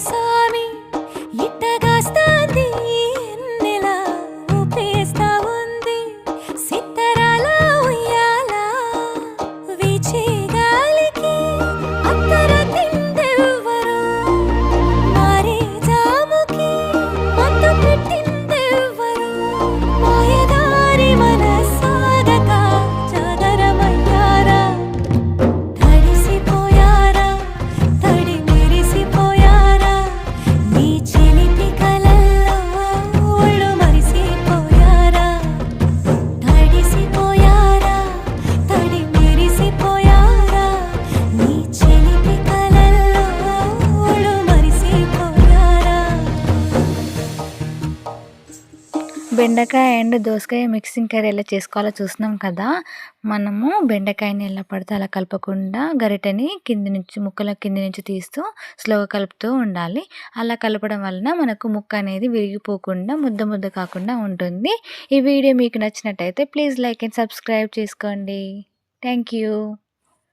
స్వామి ఇట్టగాస్తాంది ఎన్నెలా ఊపేస్తా ఉంది సిత్తరాల ఉయ్యాల వీచే గాలికి అత్తర తిందెవ్వరు మారే జాముకి మత్తు పెట్టిందెవ్వరు మాయదారి మనసాగక జాగరమయ్యారా తడిసిపోయారా తడి మెరిసిపోయారా నీ చిలిపి కలల్లో ఒళ్ళు మరిసిపోయారా తడిసిపోయారా తడి మెరిసిపోయారా నీ చిలిపి కలల్లో ఒళ్ళు మరిసిపోయారా. బెండకాయ అండ్ దోసకాయ మిక్సింగ్ కర్రీ ఎలా చేసుకోవాలో చూస్తున్నాం కదా. మనము బెండకాయని ఎలా పడితే అలా కలపకుండా గరిటెని కింది నుంచి ముక్కల కింది నుంచి తీస్తూ స్లోగా కలుపుతూ ఉండాలి. అలా కలపడం వలన మనకు ముక్క అనేది విరిగిపోకుండా ముద్ద ముద్ద కాకుండా ఉంటుంది. ఈ వీడియో మీకు నచ్చినట్టయితే ప్లీజ్ లైక్ అండ్ సబ్స్క్రైబ్ చేసుకోండి. Thank you.